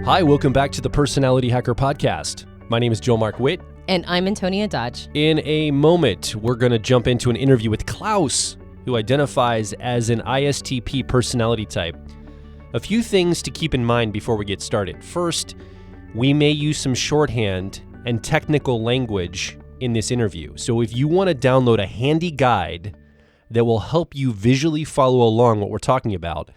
Hi, welcome back to the Personality Hacker Podcast. My name is Joel Mark Witt. And I'm Antonia Dodge. In a moment, we're going to jump into an interview with Klaus, who identifies as an ISTP personality type. A few things to keep in mind before we get started. First, we may use some shorthand and technical language in this interview. So if you want to download a handy guide that will help you visually follow along what we're talking about,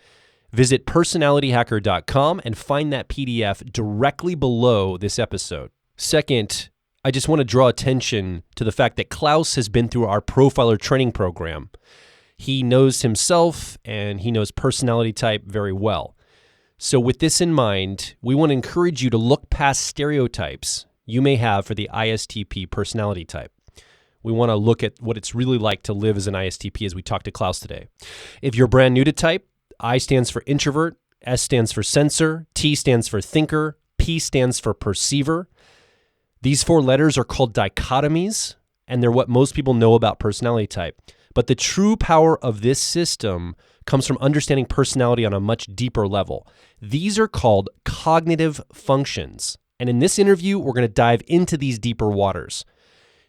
visit personalityhacker.com and find that PDF directly below this episode. Second, I just want to draw attention to the fact that Klaus has been through our profiler training program. He knows himself and he knows personality type very well. So with this in mind, we want to encourage you to look past stereotypes you may have for the ISTP personality type. We want to look at what it's really like to live as an ISTP as we talk to Klaus today. If you're brand new to type, I stands for introvert, S stands for sensor, T stands for thinker, P stands for perceiver. These four letters are called dichotomies, and they're what most people know about personality type. But the true power of this system comes from understanding personality on a much deeper level. These are called cognitive functions. And in this interview, we're going to dive into these deeper waters.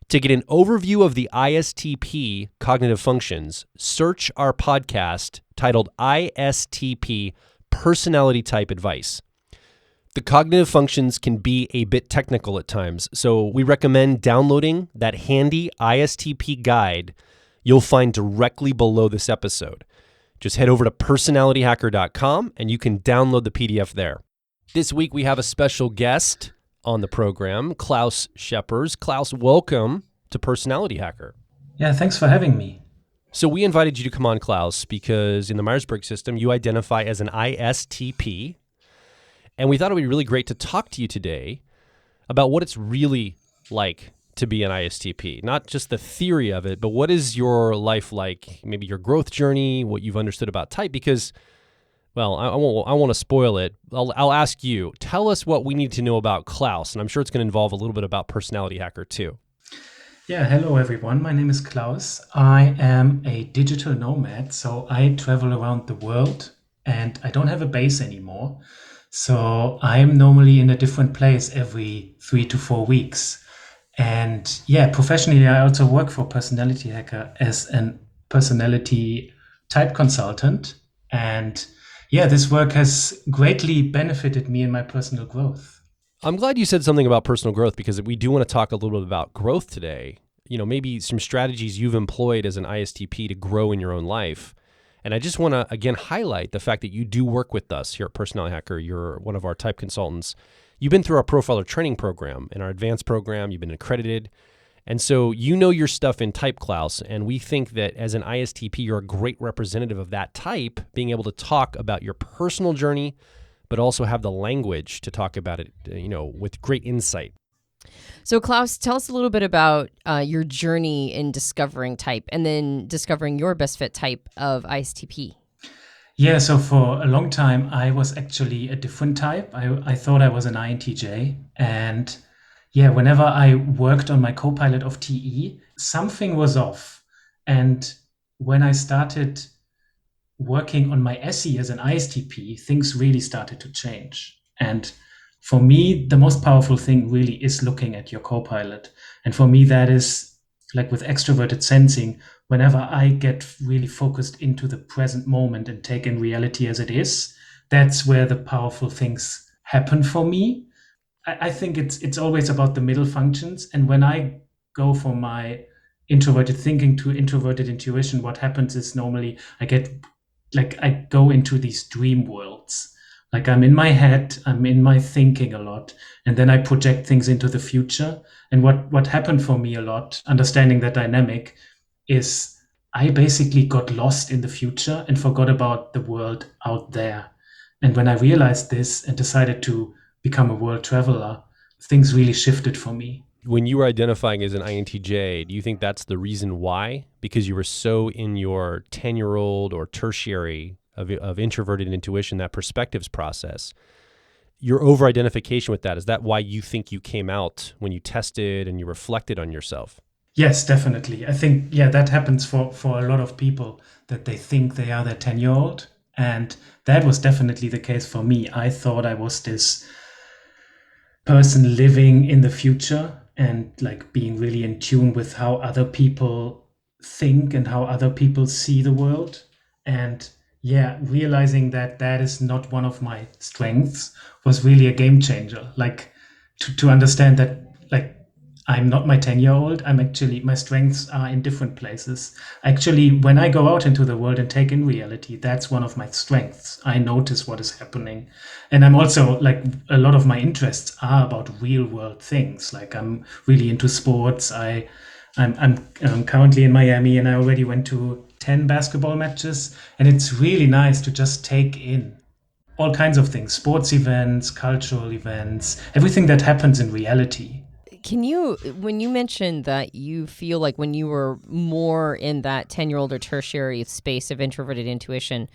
To get an overview of the ISTP cognitive functions, search our podcast titled ISTP Personality Type Advice. The cognitive functions can be a bit technical at times, so we recommend downloading that handy ISTP guide you'll find directly below this episode. Just head over to personalityhacker.com and you can download the PDF there. This week we have a special guest on the program, Klaus Schepers. Klaus, welcome to Personality Hacker. Yeah, thanks for having me. So we invited you to come on, Klaus, because in the Myers-Briggs system, you identify as an ISTP. And we thought it would be really great to talk to you today about what it's really like to be an ISTP. Not just the theory of it, but what is your life like, maybe your growth journey, what you've understood about type, because well, I won't want to spoil it. I'll ask you, tell us what we need to know about Klaus, and I'm sure it's going to involve a little bit about Personality Hacker too. Yeah, hello everyone. My name is Klaus. I am a digital nomad, so I travel around the world and I don't have a base anymore. So I'm normally in a different place every 3 to 4 weeks. And yeah, professionally, I also work for Personality Hacker as a personality type consultant. And yeah, this work has greatly benefited me in my personal growth. I'm glad you said something about personal growth because we do want to talk a little bit about growth today. You know, maybe some strategies you've employed as an ISTP to grow in your own life. And I just want to, again, highlight the fact that you do work with us here at Personality Hacker. You're one of our type consultants. You've been through our profiler training program and our advanced program. You've been accredited. And so you know your stuff in type, Klaus, and we think that as an ISTP, you're a great representative of that type, being able to talk about your personal journey, but also have the language to talk about it, with great insight. So Klaus, tell us a little bit about your journey in discovering type and then discovering your best fit type of ISTP. Yeah, so for a long time, I was actually a different type. I thought I was an INTJ, and yeah, whenever I worked on my co-pilot of TE, something was off. And when I started working on my SE as an ISTP, things really started to change. And for me, the most powerful thing really is looking at your co-pilot. And for me, that is like with extroverted sensing, whenever I get really focused into the present moment and take in reality as it is, that's where the powerful things happen for me. I think it's always about the middle functions. And when I go from my introverted thinking to introverted intuition, what happens is normally I go into these dream worlds. Like I'm in my head, I'm in my thinking a lot, and then I project things into the future. And what happened for me a lot, understanding that dynamic, is I basically got lost in the future and forgot about the world out there. And when I realized this and decided to become a world traveler, things really shifted for me. When you were identifying as an INTJ, do you think that's the reason why? Because you were so in your 10-year-old or tertiary of introverted intuition, that perspectives process, your over-identification with that, is that why you think you came out when you tested and you reflected on yourself? Yes, definitely. I think, yeah, that happens for a lot of people, that they think they are their 10-year-old. And that was definitely the case for me. I thought I was this person living in the future and like being really in tune with how other people think and how other people see the world. And yeah, realizing that that is not one of my strengths was really a game changer. Like to understand that like I'm not my 10-year-old. I'm actually, my strengths are in different places. Actually, when I go out into the world and take in reality, that's one of my strengths. I notice what is happening. And I'm also like, a lot of my interests are about real world things. Like I'm really into sports. I'm currently in Miami and I already went to 10 basketball matches. And it's really nice to just take in all kinds of things, sports events, cultural events, everything that happens in reality. Can you, when you mentioned that you feel like when you were more in that 10-year-old or tertiary space of introverted intuition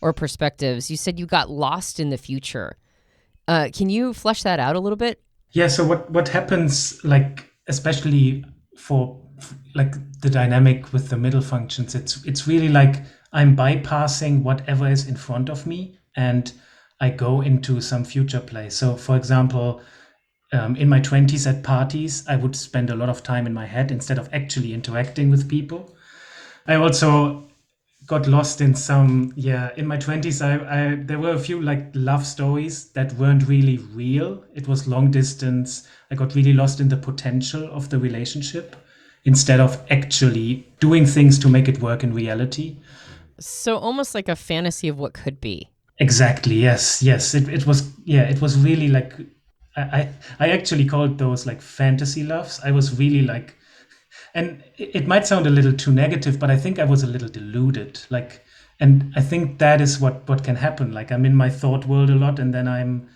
or perspectives, you said you got lost in the future. Can you flesh that out a little bit? Yeah, so what happens, like, especially for like the dynamic with the middle functions, it's really like I'm bypassing whatever is in front of me and I go into some future place. So for example, in my 20s at parties, I would spend a lot of time in my head instead of actually interacting with people. I also got lost in some, yeah, in my 20s, there were a few like love stories that weren't really real. It was long distance. I got really lost in the potential of the relationship instead of actually doing things to make it work in reality. So almost like a fantasy of what could be. Exactly. Yes. Yes. It was, yeah, it was really like, I actually called those like fantasy loves. I was really like, and it might sound a little too negative, but I think I was a little deluded. Like, and I think that is what can happen. Like I'm in my thought world a lot, and then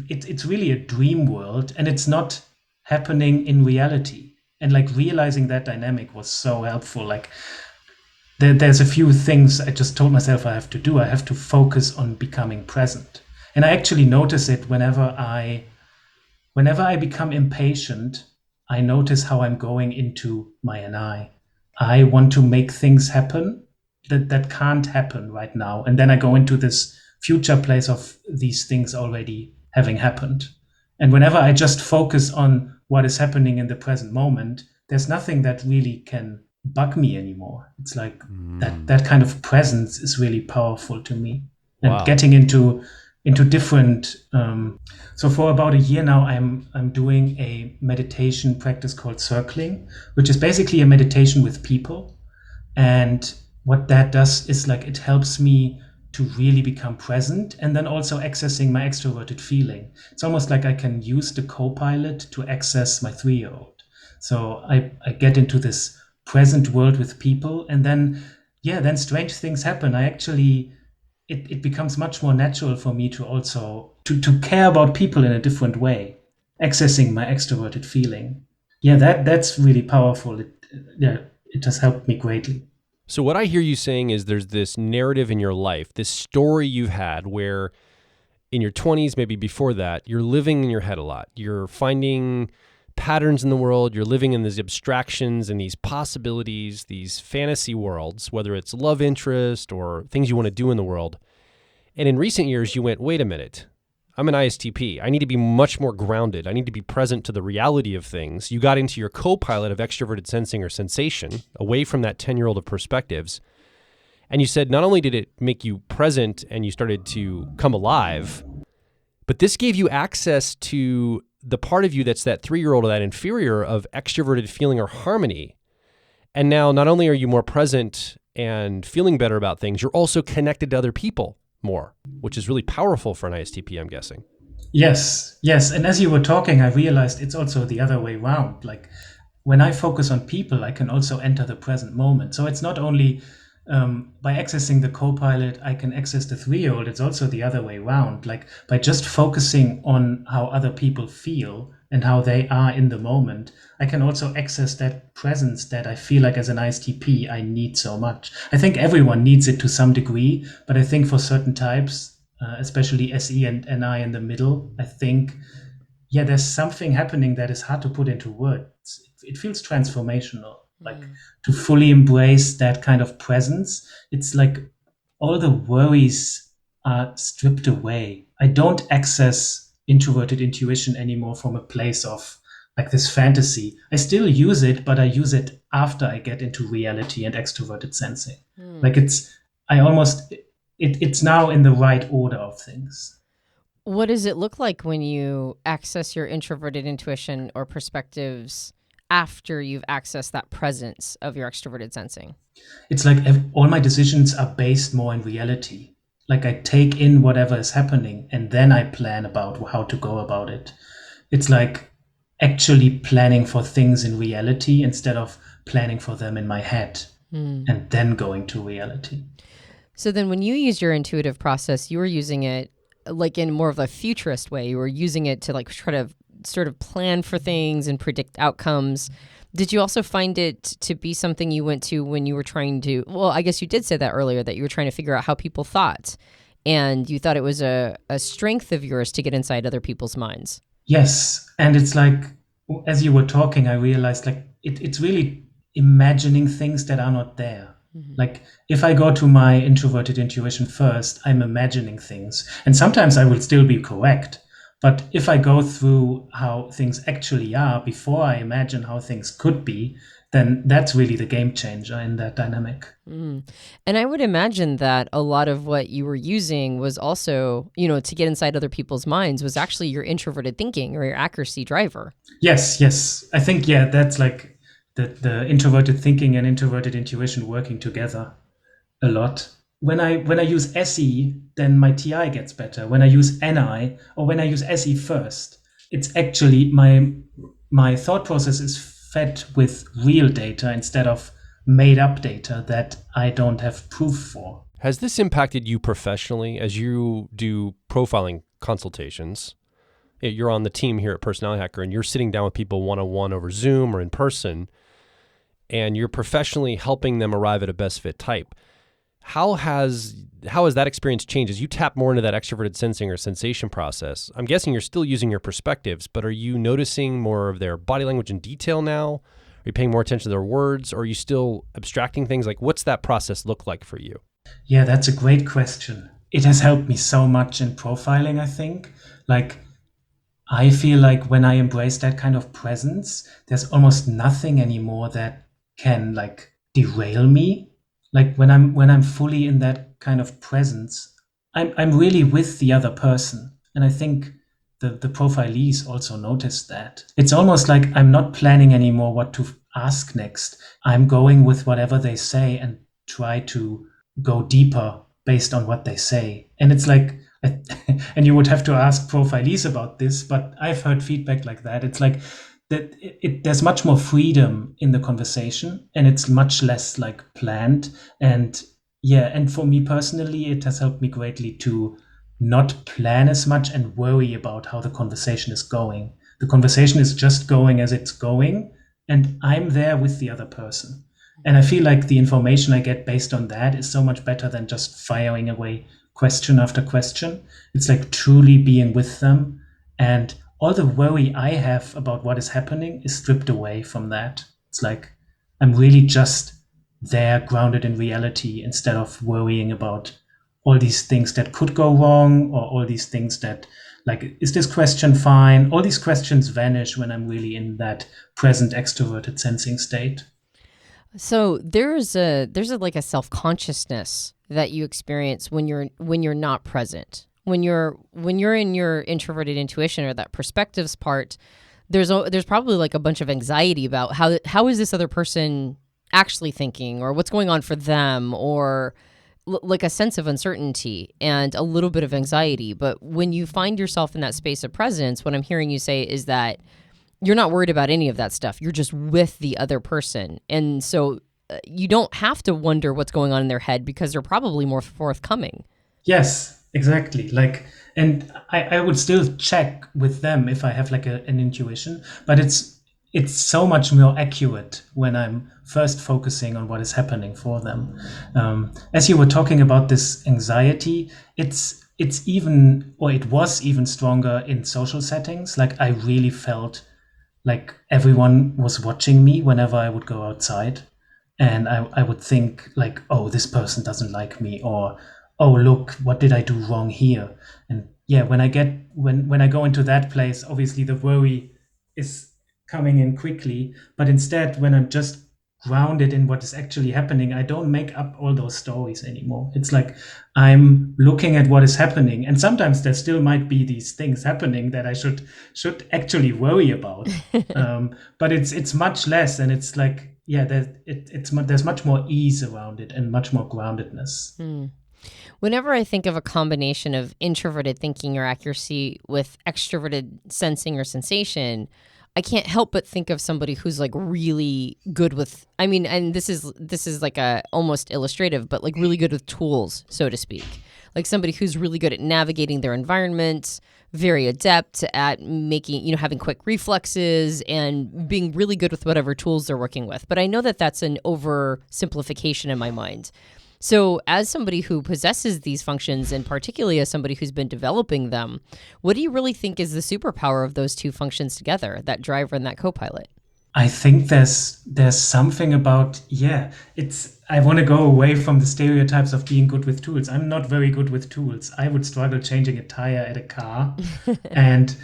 it's really a dream world, and it's not happening in reality. And like realizing that dynamic was so helpful. Like there's a few things I just told myself I have to do. I have to focus on becoming present. And I actually notice it whenever I become impatient, I notice how I'm going into my NI. I want to make things happen that can't happen right now. And then I go into this future place of these things already having happened. And whenever I just focus on what is happening in the present moment, there's nothing that really can bug me anymore. It's like that kind of presence is really powerful to me. And Wow. getting into different so for about a year now I'm doing a meditation practice called circling, which is basically a meditation with people. And what that does is like it helps me to really become present and then also accessing my extroverted feeling. It's almost like I can use the co-pilot to access my 3-year-old. So I get into this present world with people, and then strange things happen. I actually it becomes much more natural for me to also to care about people in a different way, accessing my extroverted feeling. Yeah, that's really powerful. It has helped me greatly. So what I hear you saying is there's this narrative in your life, this story you've had where in your 20s, maybe before that, you're living in your head a lot. You're finding patterns in the world. You're living in these abstractions and these possibilities, these fantasy worlds, whether it's love interest or things you want to do in the world. And in recent years, you went, wait a minute, I'm an ISTP. I need to be much more grounded. I need to be present to the reality of things. You got into your co-pilot of extroverted sensing or sensation, away from that 10-year-old of perspectives. And you said not only did it make you present and you started to come alive, but this gave you access to the part of you that's that 3-year-old or that inferior of extroverted feeling or harmony. And now not only are you more present and feeling better about things, you're also connected to other people more, which is really powerful for an ISTP, I'm guessing. Yes. And as you were talking, I realized it's also the other way around. Like when I focus on people, I can also enter the present moment. So it's not only by accessing the co-pilot, I can access the 3-year-old. It's also the other way around. Like by just focusing on how other people feel and how they are in the moment, I can also access that presence that I feel like as an ISTP, I need so much. I think everyone needs it to some degree, but I think for certain types, especially SE and NI in the middle, I think, there's something happening that is hard to put into words. It feels transformational. Like to fully embrace that kind of presence, it's like all the worries are stripped away. I don't access introverted intuition anymore from a place of like this fantasy. I still use it, but I use it after I get into reality and extroverted sensing. Like it's now in the right order of things. What does it look like when you access your introverted intuition or perspectives after you've accessed that presence of your extroverted sensing? It's like all my decisions are based more in reality. Like I take in whatever is happening and then I plan about how to go about it. It's like actually planning for things in reality instead of planning for them in my head and then going to reality. So then when you use your intuitive process, you were using it like in more of a futurist way. You were using it to like try to sort of plan for things and predict outcomes. Did you also find it to be something you went to when you were trying to, well, I guess you did say that earlier, that you were trying to figure out how people thought, and you thought it was a strength of yours to get inside other people's minds? Yes. And it's like, as you were talking, I realized like it's really imagining things that are not there. Like if I go to my introverted intuition first, I'm imagining things. And sometimes I will still be correct. But if I go through how things actually are before I imagine how things could be, then that's really the game changer in that dynamic. And I would imagine that a lot of what you were using was also, to get inside other people's minds was actually your introverted thinking or your accuracy driver. Yes. I think, that's like the introverted thinking and introverted intuition working together a lot. When I use SE, then my TI gets better. When I use NI or when I use SE first, it's actually my thought process is fed with real data instead of made up data that I don't have proof for. Has this impacted you professionally as you do profiling consultations? You're on the team here at Personality Hacker and you're sitting down with people one-on-one over Zoom or in person, and you're professionally helping them arrive at a best fit type. How has that experience changed as you tap more into that extroverted sensing or sensation process? I'm guessing you're still using your perspectives, but are you noticing more of their body language in detail now? Are you paying more attention to their words? Or are you still abstracting things? Like, what's that process look like for you? Yeah, that's a great question. It has helped me so much in profiling, I think. Like, I feel like when I embrace that kind of presence, there's almost nothing anymore that can like derail me. Like when I'm fully in that kind of presence, I'm really with the other person. And I think the profilees also noticed that. It's almost like I'm not planning anymore what to ask next. I'm going with whatever they say and try to go deeper based on what they say. And it's like, and you would have to ask profilees about this, but I've heard feedback like that. It's like that there's much more freedom in the conversation and it's much less like planned. And for me personally, it has helped me greatly to not plan as much and worry about how the conversation is going. The conversation is just going as it's going, and I'm there with the other person. And I feel like the information I get based on that is so much better than just firing away question after question. It's like truly being with them, and all the worry I have about what is happening is stripped away from that. It's like I'm really just there, grounded in reality, instead of worrying about all these things that could go wrong or all these things that, like, is this question fine? All these questions vanish when I'm really in that present extroverted sensing state. So there's a like a self-consciousness that you experience when you're not present. When you're in your introverted intuition or that perspectives part, there's probably like a bunch of anxiety about how is this other person actually thinking, or what's going on for them, or like a sense of uncertainty and a little bit of anxiety. But when you find yourself in that space of presence, what I'm hearing you say is that you're not worried about any of that stuff. You're just with the other person. And so you don't have to wonder what's going on in their head because they're probably more forthcoming. Yes, exactly. Like, and I would still check with them if I have like an intuition, but it's so much more accurate when I'm first focusing on what is happening for them. As you were talking about this anxiety, it's even, or it was even stronger in social settings. Like I really felt like everyone was watching me whenever I would go outside, and I would think like, oh, this person doesn't like me, or oh, look, what did I do wrong here? And yeah, when I go into that place, obviously the worry is coming in quickly. But instead, when I'm just grounded in what is actually happening, I don't make up all those stories anymore. It's like I'm looking at what is happening, and sometimes there still might be these things happening that I should actually worry about. But it's much less, and it's like, yeah, there's much more ease around it and much more groundedness. Whenever I think of a combination of introverted thinking or accuracy with extroverted sensing or sensation, I can't help but think of somebody who's like really good with, I mean, and this is like a almost illustrative, but like really good with tools, so to speak. Like somebody who's really good at navigating their environment, very adept at making, having quick reflexes and being really good with whatever tools they're working with. But I know that that's an oversimplification in my mind. So as somebody who possesses these functions, and particularly as somebody who's been developing them, what do you really think is the superpower of those two functions together, that driver and that co-pilot? I think there's something about, I want to go away from the stereotypes of being good with tools. I'm not very good with tools. I would struggle changing a tire at a car. And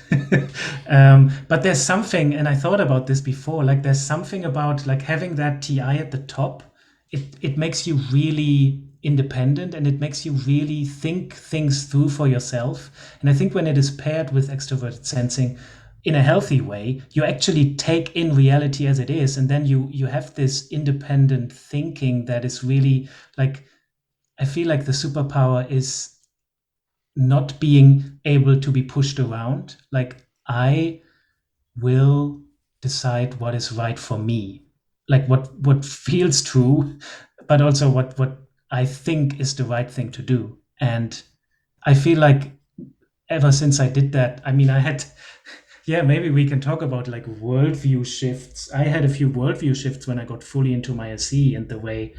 but there's something, and I thought about this before, like there's something about like having that TI at the top. It makes you really independent, and it makes you really think things through for yourself. And I think when it is paired with extroverted sensing in a healthy way, you actually take in reality as it is. And then you have this independent thinking that is really like, I feel like the superpower is not being able to be pushed around. Like I will decide what is right for me, like what feels true, but also what I think is the right thing to do. And I feel like ever since I did that, I mean, I had, maybe we can talk about like worldview shifts. I had a few worldview shifts when I got fully into my SE and the way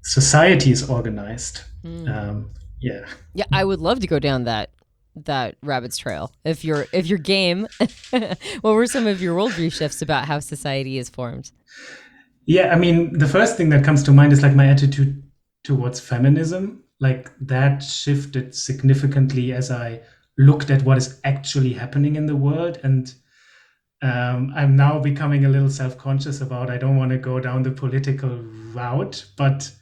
society is organized. Yeah, I would love to go down that rabbit's trail. If you're game, what were some of your worldview shifts about how society is formed? Yeah, I mean, the first thing that comes to mind is like my attitude towards feminism. Like that shifted significantly as I looked at what is actually happening in the world. And I'm now becoming a little self-conscious about, I don't want to go down the political route, but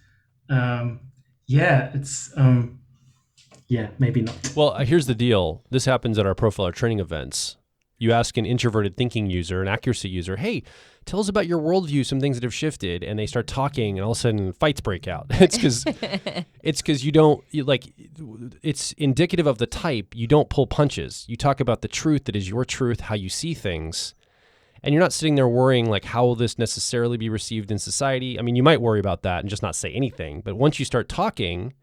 maybe not. Well, here's the deal. This happens at our profiler training events. You ask an introverted thinking user, an accuracy user, hey, tell us about your worldview, some things that have shifted, and they start talking, and all of a sudden fights break out. It's because it's indicative of the type. You don't pull punches. You talk about the truth that is your truth, how you see things, and you're not sitting there worrying like, how will this necessarily be received in society? I mean, you might worry about that and just not say anything, but once you start talking,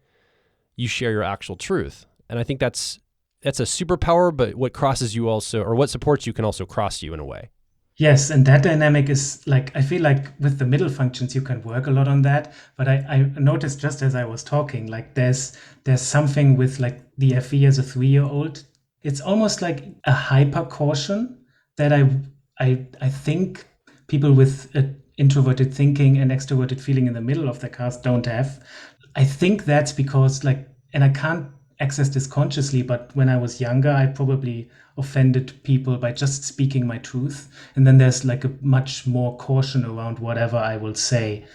you share your actual truth. And I think that's a superpower, but what crosses you also, or what supports you, can also cross you in a way. Yes, and that dynamic is like, I feel like with the middle functions, you can work a lot on that. But I noticed just as I was talking, like there's something with like the FE as a 3-year-old. It's almost like a hyper caution that I think people with introverted thinking and extroverted feeling in the middle of their cast don't have. I think that's because like, and I can't access this consciously, but when I was younger, I probably offended people by just speaking my truth. And then there's like a much more caution around whatever I will say.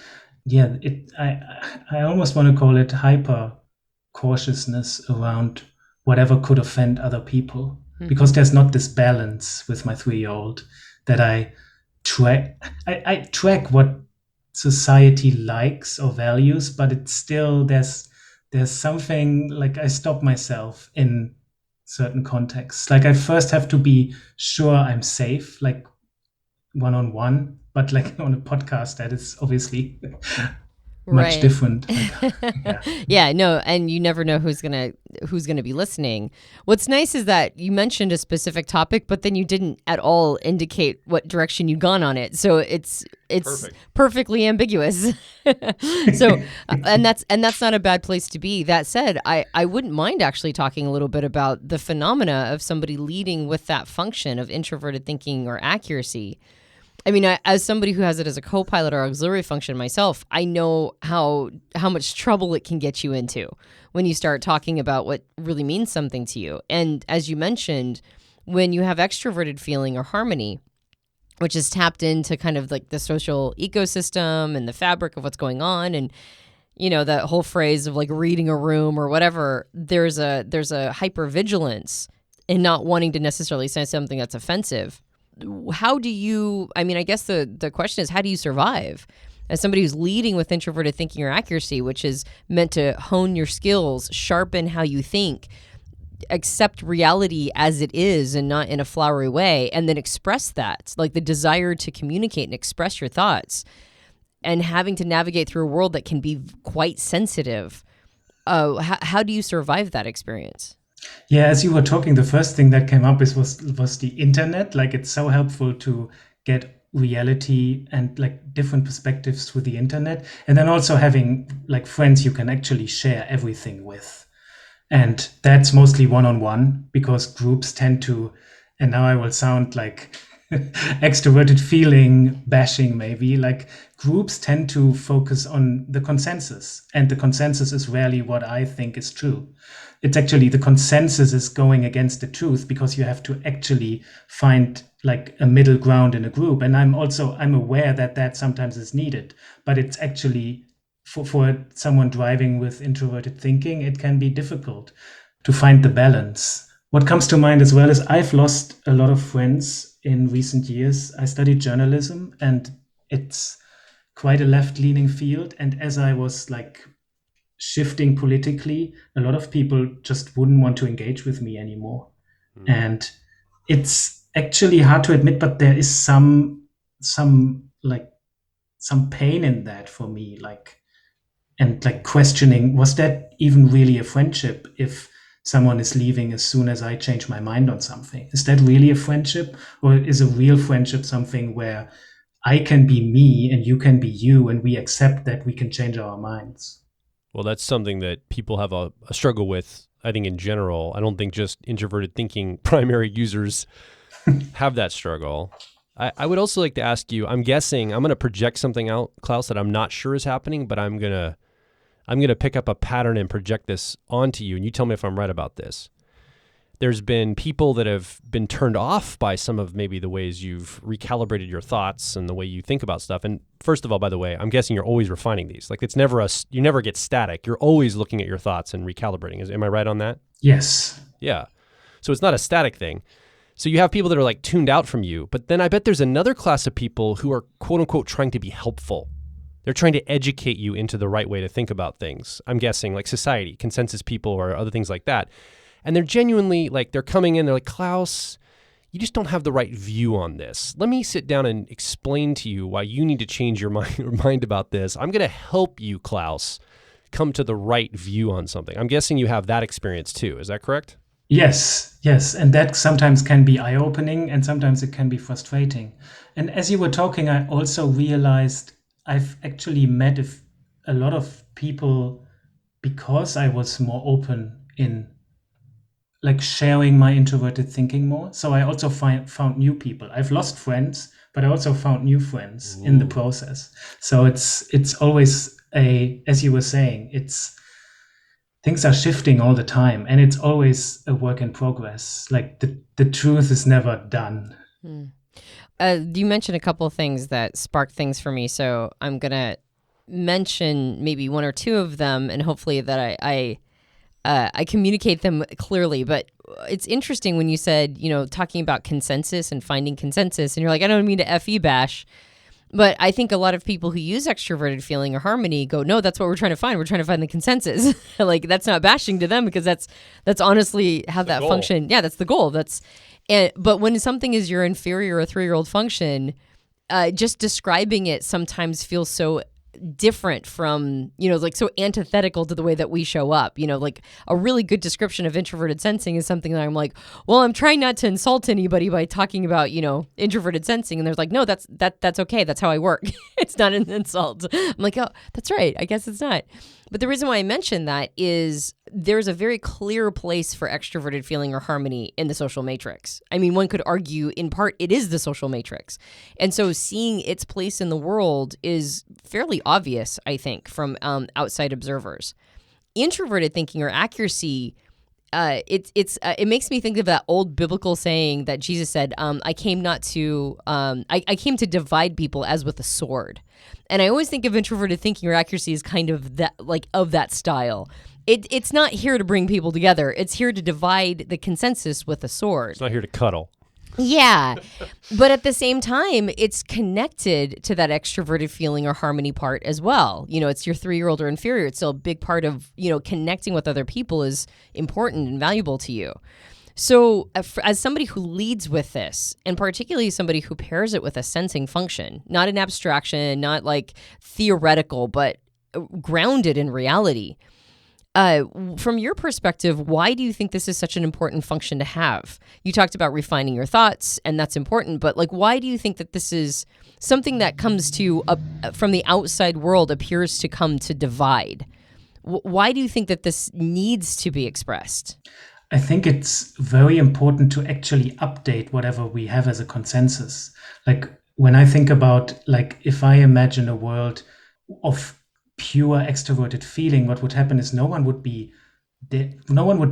Yeah, I almost want to call it hyper cautiousness around whatever could offend other people, because there's not this balance with my 3-year-old that I track. I track what society likes or values, but it's still there's something like I stop myself in certain contexts. Like I first have to be sure I'm safe, like one-on-one, but like on a podcast, that is obviously much different. Yeah, no, and you never know who's gonna be listening. What's nice is that you mentioned a specific topic, but then you didn't at all indicate what direction you'd gone on it. So it's perfectly ambiguous. So and that's not a bad place to be. That said, I wouldn't mind actually talking a little bit about the phenomena of somebody leading with that function of introverted thinking or accuracy. I mean, as somebody who has it as a co-pilot or auxiliary function myself, I know how much trouble it can get you into when you start talking about what really means something to you. And as you mentioned, when you have extroverted feeling or harmony, which is tapped into kind of like the social ecosystem and the fabric of what's going on, and that whole phrase of like reading a room or whatever, there's a hypervigilance in not wanting to necessarily say something that's offensive. How do you, I mean, I guess the question is, how do you survive as somebody who's leading with introverted thinking or accuracy, which is meant to hone your skills, sharpen how you think, accept reality as it is and not in a flowery way, and then express that, like the desire to communicate and express your thoughts, and having to navigate through a world that can be quite sensitive. How do you survive that experience? Yeah, as you were talking, the first thing that came up was the internet. Like, it's so helpful to get reality and like different perspectives through the internet, and then also having like friends you can actually share everything with. And that's mostly one-on-one, because groups tend to, and now I will sound like extroverted feeling bashing maybe, like groups tend to focus on the consensus, and the consensus is rarely what I think is true. It's actually the consensus is going against the truth, because you have to actually find like a middle ground in a group. And I'm aware that sometimes is needed, but it's actually for someone driving with introverted thinking, it can be difficult to find the balance. What comes to mind as well is I've lost a lot of friends in recent years. I studied journalism, and it's quite a left-leaning field. And as I was like shifting politically, a lot of people just wouldn't want to engage with me anymore. And it's actually hard to admit, but there is some pain in that for me, and questioning, was that even really a friendship if someone is leaving as soon as I change my mind on something? Is that really a friendship? Or is a real friendship something where I can be me and you can be you, and we accept that we can change our minds? Well, that's something that people have a struggle with, I think, in general. I don't think just introverted thinking primary users have that struggle. I would also like to ask you, I'm guessing, I'm going to project something out, Klaus, that I'm not sure is happening, but I'm going to pick up a pattern and project this onto you, and you tell me if I'm right about this. There's been people that have been turned off by some of maybe the ways you've recalibrated your thoughts and the way you think about stuff. And first of all, by the way, I'm guessing you're always refining these. Like, it's never you never get static. You're always looking at your thoughts and recalibrating. Am I right on that? Yes. Yeah. So it's not a static thing. So you have people that are like tuned out from you, but then I bet there's another class of people who are quote unquote trying to be helpful. They're trying to educate you into the right way to think about things. I'm guessing like society, consensus people, or other things like that. And they're genuinely like, they're coming in, they're like, Klaus, you just don't have the right view on this. Let me sit down and explain to you why you need to change your mind about this. I'm going to help you, Klaus, come to the right view on something. I'm guessing you have that experience too. Is that correct? Yes. And that sometimes can be eye-opening, and sometimes it can be frustrating. And as you were talking, I also realized I've actually met a lot of people because I was more open in like sharing my introverted thinking more. So I also found new people. I've lost friends, but I also found new friends in the process. So it's always as you were saying, things are shifting all the time, and it's always a work in progress. Like the truth is never done. You mentioned a couple of things that sparked things for me. So I'm going to mention maybe one or two of them, and hopefully that I communicate them clearly. But it's interesting when you said, talking about consensus and finding consensus, and you're like, I don't mean to FE bash, but I think a lot of people who use extroverted feeling or harmony go, no, that's what we're trying to find. We're trying to find the consensus. Like, that's not bashing to them, because that's honestly how that function. Yeah, that's the goal. But when something is your inferior or 3-year-old function, just describing it sometimes feels so different from, like so antithetical to the way that we show up. Like a really good description of introverted sensing is something that I'm like, well, I'm trying not to insult anybody by talking about, introverted sensing. And there's like, no, that's okay. That's how I work. It's not an insult. I'm like, oh, that's right. I guess it's not. But the reason why I mention that is there's a very clear place for extroverted feeling or harmony in the social matrix. I mean, one could argue in part it is the social matrix. And so seeing its place in the world is fairly obvious, I think, from outside observers. Introverted thinking or accuracy, it makes me think of that old biblical saying that Jesus said, I came to divide people as with a sword. And I always think of introverted thinking or accuracy as kind of that, like of that style. It's not here to bring people together. It's here to divide the consensus with a sword. It's not here to cuddle. Yeah. But at the same time, it's connected to that extroverted feeling or harmony part as well. You know, it's your 3-year-old or inferior. It's still a big part of, connecting with other people is important and valuable to you. So as somebody who leads with this, and particularly somebody who pairs it with a sensing function, not an abstraction, not like theoretical, but grounded in reality, from your perspective, why do you think this is such an important function to have? You talked about refining your thoughts, and that's important, but why do you think that this is something that comes to, from the outside world, appears to come to divide? Why do you think that this needs to be expressed? I think it's very important to actually update whatever we have as a consensus. Like when I think about, if I imagine a world of pure extroverted feeling, what would happen is no one would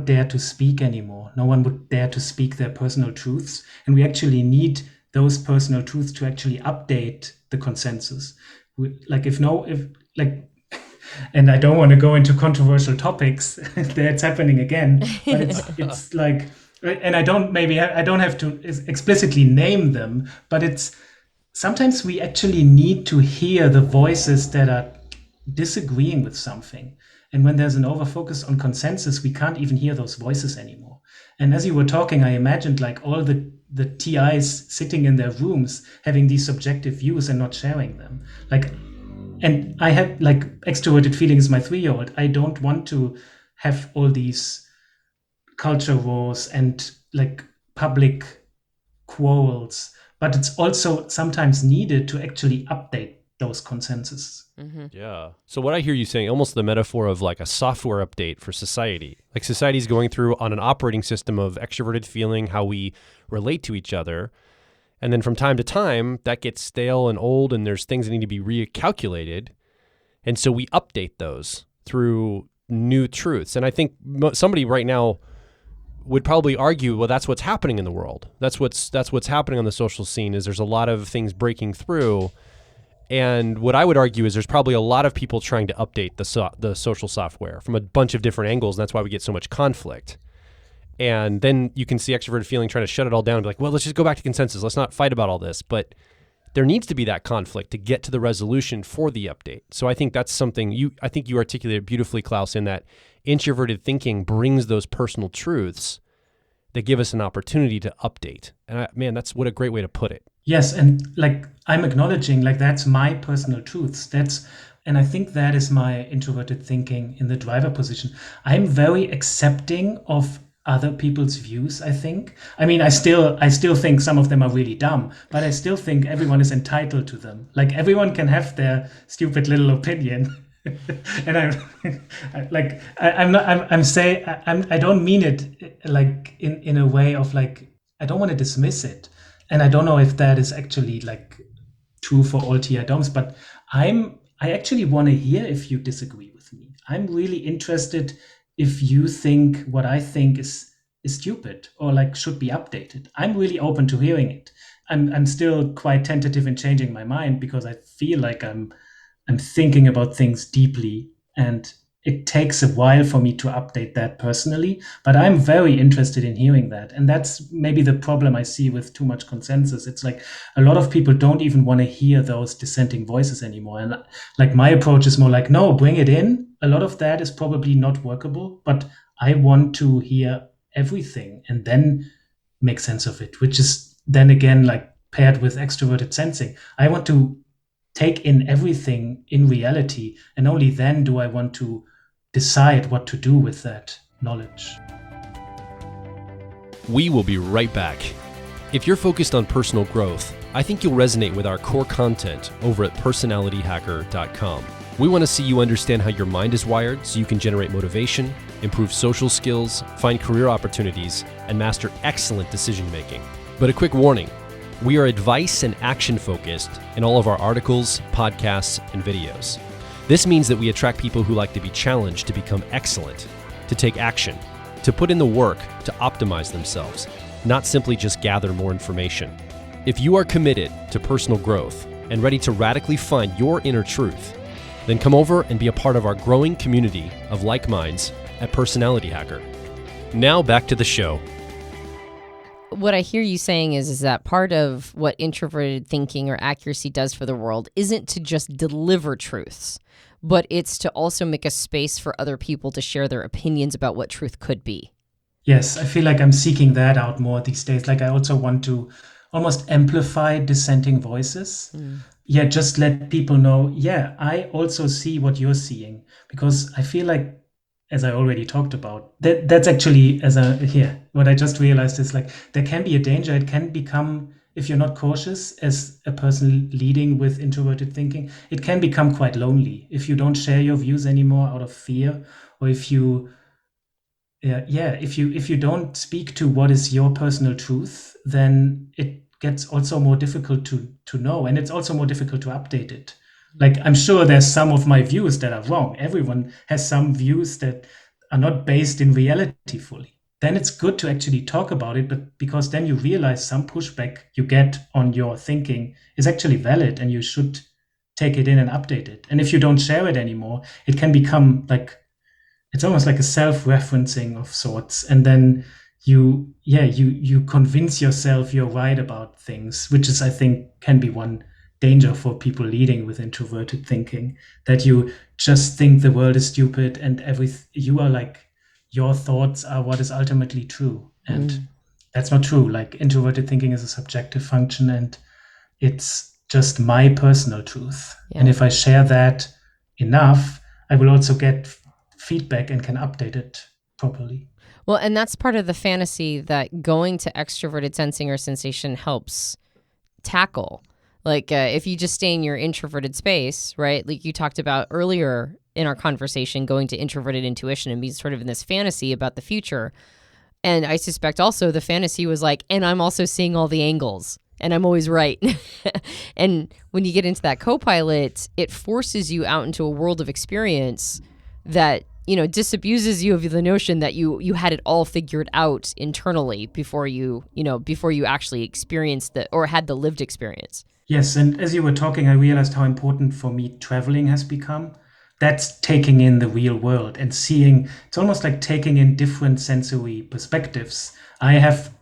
dare to speak anymore. No one would dare to speak their personal truths. And we actually need those personal truths to actually update the consensus. And I don't want to go into controversial topics. That's happening again. But it's like, and I don't have to explicitly name them, but it's sometimes we actually need to hear the voices that are disagreeing with something. And when there's an overfocus on consensus, we can't even hear those voices anymore. And as you were talking, I imagined all the TIs sitting in their rooms having these subjective views and not sharing them. And I have extroverted feelings, my 3-year-old. I don't want to have all these culture wars and public quarrels, but it's also sometimes needed to actually update those consensus. Mm-hmm. Yeah. So what I hear you saying, almost the metaphor of a software update for society. Society's going through on an operating system of extroverted feeling, how we relate to each other. And then from time to time, that gets stale and old, and there's things that need to be recalculated. And so we update those through new truths. And I think somebody right now would probably argue, well, that's what's happening in the world. That's what's happening on the social scene, is there's a lot of things breaking through. And what I would argue is there's probably a lot of people trying to update the social software from a bunch of different angles, and that's why we get so much conflict. And then you can see extroverted feeling trying to shut it all down and be like, well, let's just go back to consensus. Let's not fight about all this. But there needs to be that conflict to get to the resolution for the update. So I think that's something I think you articulated beautifully, Klaus, in that introverted thinking brings those personal truths that give us an opportunity to update. And man, that's what a great way to put it. Yes. And I'm acknowledging that's my personal truths. And I think that is my introverted thinking in the driver position. I'm very accepting of other people's views, I think. I mean, I still think some of them are really dumb, but I still think everyone is entitled to them. Everyone can have their stupid little opinion. And I don't mean it in a way of I don't want to dismiss it. And I don't know if that is actually true for all TI DOMs, but I actually want to hear if you disagree with me. I'm really interested if you think what I think is stupid or should be updated. I'm really open to hearing it. I'm still quite tentative in changing my mind because I feel like I'm thinking about things deeply, and it takes a while for me to update that personally, but I'm very interested in hearing that. And that's maybe the problem I see with too much consensus. It's a lot of people don't even want to hear those dissenting voices anymore. And my approach is more no, bring it in. A lot of that is probably not workable, but I want to hear everything and then make sense of it, which is then again paired with extroverted sensing. I want to take in everything in reality, and only then do I want to decide what to do with that knowledge. We will be right back. If you're focused on personal growth, I think you'll resonate with our core content over at personalityhacker.com. We want to see you understand how your mind is wired so you can generate motivation, improve social skills, find career opportunities, and master excellent decision making. But a quick warning, we are advice and action focused in all of our articles, podcasts, and videos. This means that we attract people who like to be challenged to become excellent, to take action, to put in the work to optimize themselves, not simply just gather more information. If you are committed to personal growth and ready to radically find your inner truth, then come over and be a part of our growing community of like minds at Personality Hacker. Now back to the show. What I hear you saying is that part of what introverted thinking or accuracy does for the world isn't to just deliver truths, but it's to also make a space for other people to share their opinions about what truth could be. Yes, I feel like I'm seeking that out more these days. Like I also want to almost amplify dissenting voices. Yeah, just let people know, yeah, I also see what you're seeing. Because I feel like, as I already talked about, that's actually, what I just realized is like, there can be a danger. It can become, if you're not cautious as a person leading with introverted thinking, it can become quite lonely if you don't share your views anymore out of fear, or if you don't speak to what is your personal truth, then it gets also more difficult to know, and it's also more difficult to update it. Like, I'm sure there's some of my views that are wrong. Everyone has some views that are not based in reality fully. Then it's good to actually talk about it, but because then you realize some pushback you get on your thinking is actually valid, and you should take it in and update it. And if you don't share it anymore, it can become like, it's almost like a self-referencing of sorts. And then you convince yourself you're right about things, which is, I think, can be one danger for people leading with introverted thinking, that you just think the world is stupid and you are like, your thoughts are what is ultimately true. And that's not true. Like, introverted thinking is a subjective function, and it's just my personal truth. Yeah. And if I share that enough, I will also get feedback and can update it properly. Well, and that's part of the fantasy that going to extroverted sensing or sensation helps tackle. Like, if you just stay in your introverted space, right? Like you talked about earlier in our conversation, going to introverted intuition and being sort of in this fantasy about the future. And I suspect also the fantasy was like, and I'm also seeing all the angles and I'm always right. And when you get into that co-pilot, it forces you out into a world of experience that, disabuses you of the notion that you had it all figured out internally before you actually experienced or had the lived experience. Yes, and as you were talking, I realized how important for me traveling has become. That's taking in the real world and seeing. It's almost like taking in different sensory perspectives. I have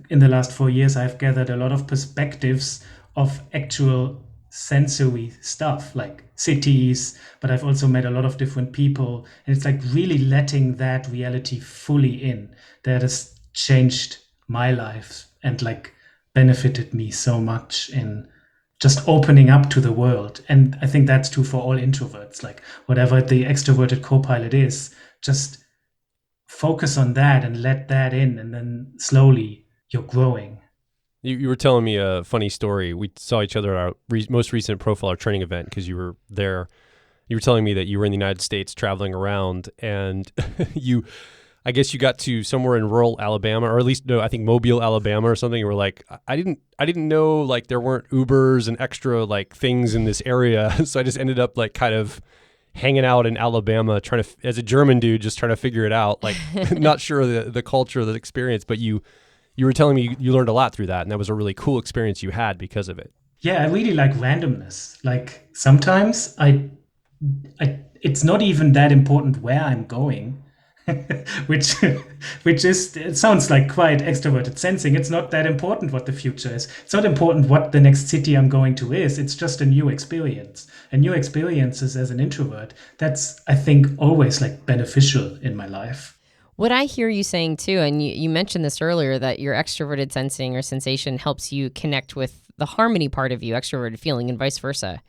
in the last 4 years, I've gathered a lot of perspectives of actual sensory stuff, like cities, but I've also met a lot of different people. And it's like really letting that reality fully in. That has changed my life and like benefited me so much in just opening up to the world. And I think that's true for all introverts. Like, whatever the extroverted co-pilot is, just focus on that and let that in, and then slowly you're growing. You were telling me a funny story. We saw each other at our most recent Profiler training event because you were there. You were telling me that you were in the United States traveling around, and I guess you got to somewhere in rural Alabama, or at least, no, I think Mobile, Alabama or something. You were like, I didn't know like there weren't Ubers and extra like things in this area. So I just ended up like kind of hanging out in Alabama, as a German dude, just trying to figure it out. Like, not sure the culture, the experience, but you were telling me you learned a lot through that, and that was a really cool experience you had because of it. Yeah, I really like randomness. Like, sometimes it's not even that important where I'm going, which is, it sounds like quite extroverted sensing. It's not that important what the future is. It's not important what the next city I'm going to is. It's just a new experience. And new experiences as an introvert, that's, I think, always like beneficial in my life. What I hear you saying too, and you mentioned this earlier, that your extroverted sensing or sensation helps you connect with the harmony part of you, extroverted feeling, and vice versa.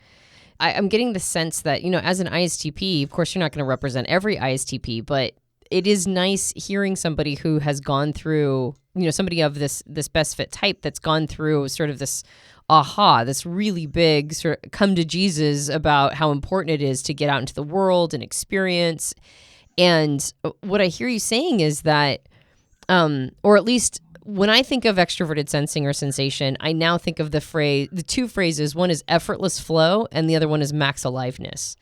I'm getting the sense that, as an ISTP, of course, you're not going to represent every ISTP, but it is nice hearing somebody who has gone through, somebody of this best fit type that's gone through sort of this aha, this really big sort of come to Jesus about how important it is to get out into the world and experience. And what I hear you saying is that, or at least when I think of extroverted sensing or sensation, I now think of the two phrases. One is effortless flow and the other one is max aliveness.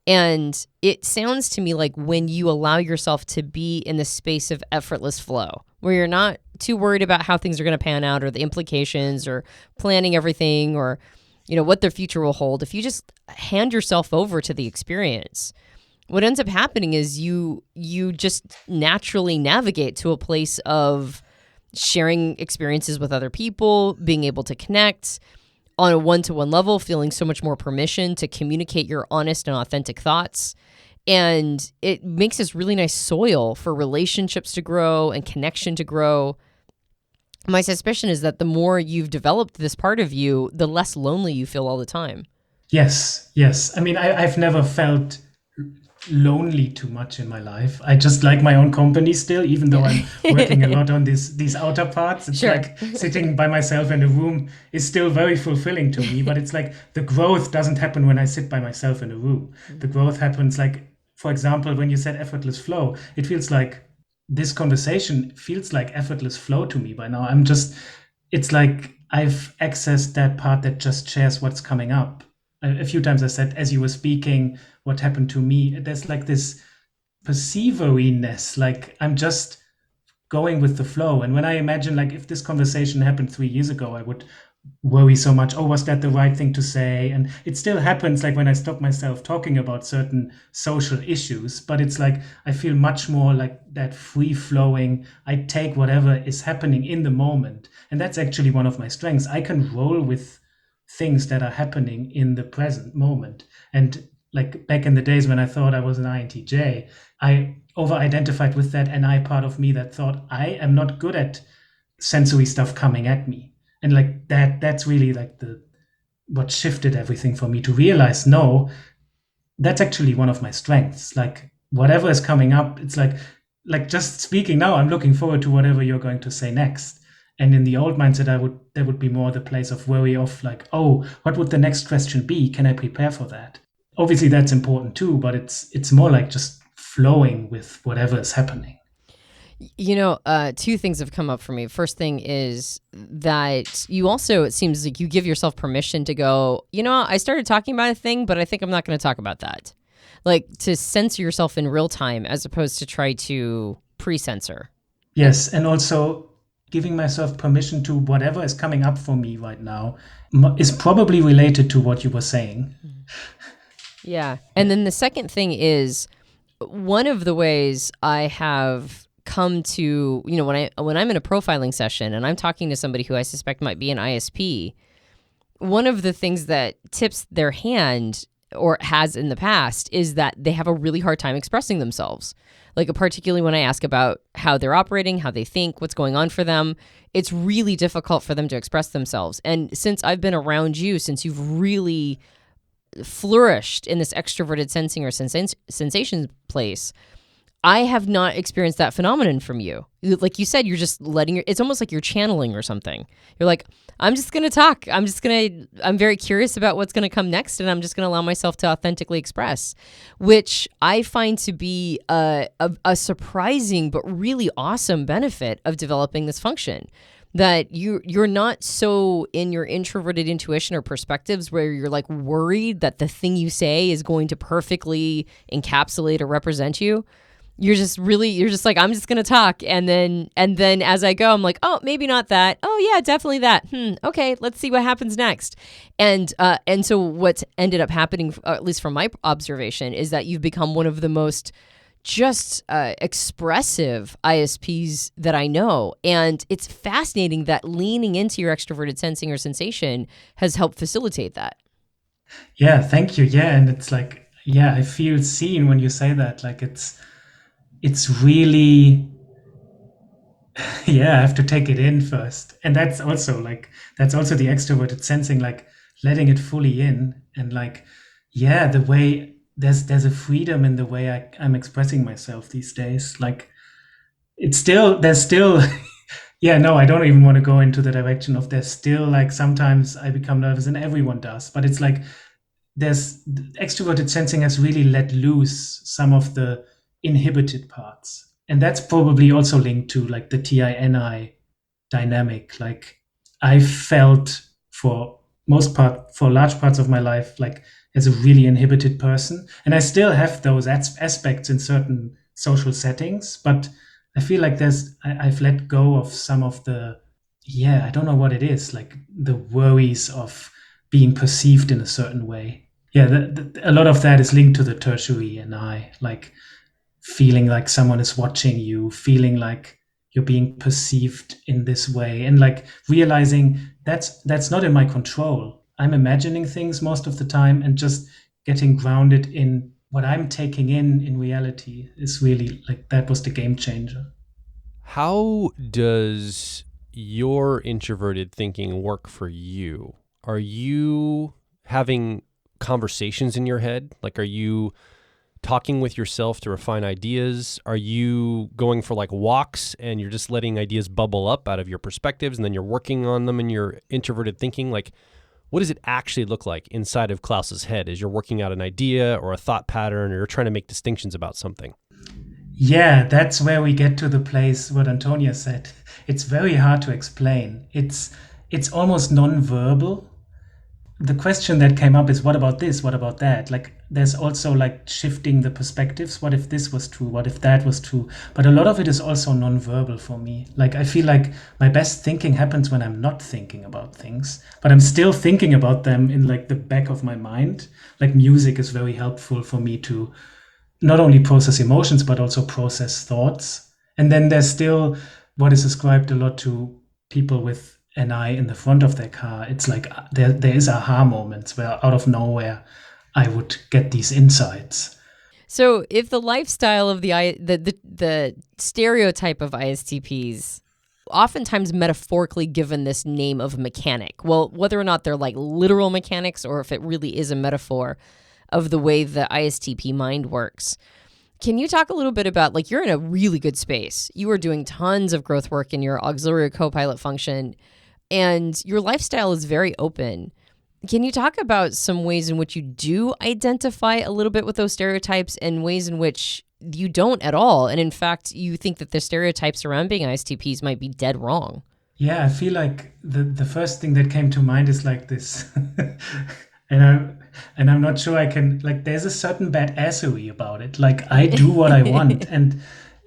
And it sounds to me like when you allow yourself to be in the space of effortless flow, where you're not too worried about how things are going to pan out or the implications or planning everything or, what the future will hold. If you just hand yourself over to the experience, what ends up happening is you just naturally navigate to a place of sharing experiences with other people, being able to connect on a one-to-one level, feeling so much more permission to communicate your honest and authentic thoughts. And it makes this really nice soil for relationships to grow and connection to grow. My suspicion is that the more you've developed this part of you, the less lonely you feel all the time. Yes. I mean, I've never felt lonely too much in my life. I just like my own company still, even though I'm working a lot on these outer parts. It's Sure. like sitting by myself in a room is still very fulfilling to me, but it's like the growth doesn't happen when I sit by myself in a room. The growth happens, like, for example, when you said effortless flow, it feels like this conversation feels like effortless flow to me by now. It's like I've accessed that part that just shares what's coming up. A few times I said, as you were speaking, what happened to me, there's like this perceiveriness, like I'm just going with the flow. And when I imagine, like, if this conversation happened 3 years ago, I would worry so much, oh, was that the right thing to say? And it still happens, like when I stop myself talking about certain social issues, but it's like I feel much more like that free flowing. I take whatever is happening in the moment. And that's actually one of my strengths. I can roll with things that are happening in the present moment. And like back in the days when I thought I was an INTJ, I over-identified with that NI part of me that thought I am not good at sensory stuff coming at me. And like that's really like what shifted everything for me to realize, no, that's actually one of my strengths. Like whatever is coming up, it's like just speaking now, I'm looking forward to whatever you're going to say next. And in the old mindset, there would be more the place of worry of like, oh, what would the next question be? Can I prepare for that? Obviously, that's important too, but it's more like just flowing with whatever is happening. Two things have come up for me. First thing is that you also, it seems like you give yourself permission to go, I started talking about a thing, but I think I'm not going to talk about that. Like to censor yourself in real time as opposed to try to pre-censor. Yes, and also giving myself permission to whatever is coming up for me right now is probably related to what you were saying. Yeah. And then the second thing is one of the ways I have come to, when I'm in a profiling session and I'm talking to somebody who I suspect might be an ISP, one of the things that tips their hand or has in the past is that they have a really hard time expressing themselves. Like particularly when I ask about how they're operating, how they think, what's going on for them, it's really difficult for them to express themselves. And since I've been around you, since you've really flourished in this extroverted sensing or sensations place, I have not experienced that phenomenon from you. Like you said, you're just it's almost like you're channeling or something. You're like, I'm just going to talk. I'm very curious about what's going to come next. And I'm just going to allow myself to authentically express, which I find to be a surprising, but really awesome benefit of developing this function. That you're not so in your introverted intuition or perspectives where you're like worried that the thing you say is going to perfectly encapsulate or represent you. You're just like, I'm just going to talk. And then as I go, I'm like, oh, maybe not that. Oh yeah, definitely that. Okay, let's see what happens next. And so what's ended up happening, at least from my observation, is that you've become one of the most just expressive ISPs that I know. And it's fascinating that leaning into your extroverted sensing or sensation has helped facilitate that. Yeah, thank you. Yeah, and it's like, yeah, I feel seen when you say that. Like it's really, yeah, I have to take it in first. And that's also the extroverted sensing, like letting it fully in. And like, yeah, the way there's a freedom in the way I'm expressing myself these days. Like there's still Yeah, no, I don't even want to go into the direction of there's still like sometimes I become nervous and everyone does, but it's like there's extroverted sensing has really let loose some of the inhibited parts. And that's probably also linked to like the TINI dynamic. Like I felt for large parts of my life, like as a really inhibited person. And I still have those aspects in certain social settings, but I feel like I've let go of some of I don't know what it is, like the worries of being perceived in a certain way. Yeah, a lot of that is linked to the tertiary and I, like feeling like someone is watching you, feeling like you're being perceived in this way, and like realizing that's not in my control. I'm imagining things most of the time, and just getting grounded in what I'm taking in reality is really like that was the game changer. How does your introverted thinking work for you? Are you having conversations in your head? Like, are you talking with yourself to refine ideas? Are you going for like walks and you're just letting ideas bubble up out of your perspectives and then you're working on them in your introverted thinking? Like, what does it actually look like inside of Klaus's head as you're working out an idea or a thought pattern or you're trying to make distinctions about something? Yeah, that's where we get to the place what Antonia said. It's very hard to explain. It's almost non-verbal. The question that came up is what about this? What about that? Like there's also like shifting the perspectives. What if this was true? What if that was true? But a lot of it is also non-verbal for me. Like I feel like my best thinking happens when I'm not thinking about things, but I'm still thinking about them in like the back of my mind. Like music is very helpful for me to not only process emotions but also process thoughts. And then there's still what is ascribed a lot to people with an eye in the front of their car. It's like there is aha moments where out of nowhere I would get these insights. So, if the lifestyle of the stereotype of ISTPs, oftentimes metaphorically given this name of mechanic, well, whether or not they're like literal mechanics or if it really is a metaphor of the way the ISTP mind works. Can you talk a little bit about, like, you're in a really good space. You are doing tons of growth work in your auxiliary co-pilot function, and your lifestyle is very open. Can you talk about some ways in which you do identify a little bit with those stereotypes and ways in which you don't at all? And in fact, you think that the stereotypes around being ISTPs might be dead wrong. Yeah, I feel like the first thing that came to mind is like this. And I'm not sure I can, like there's a certain badassery about it. Like I do what I want. And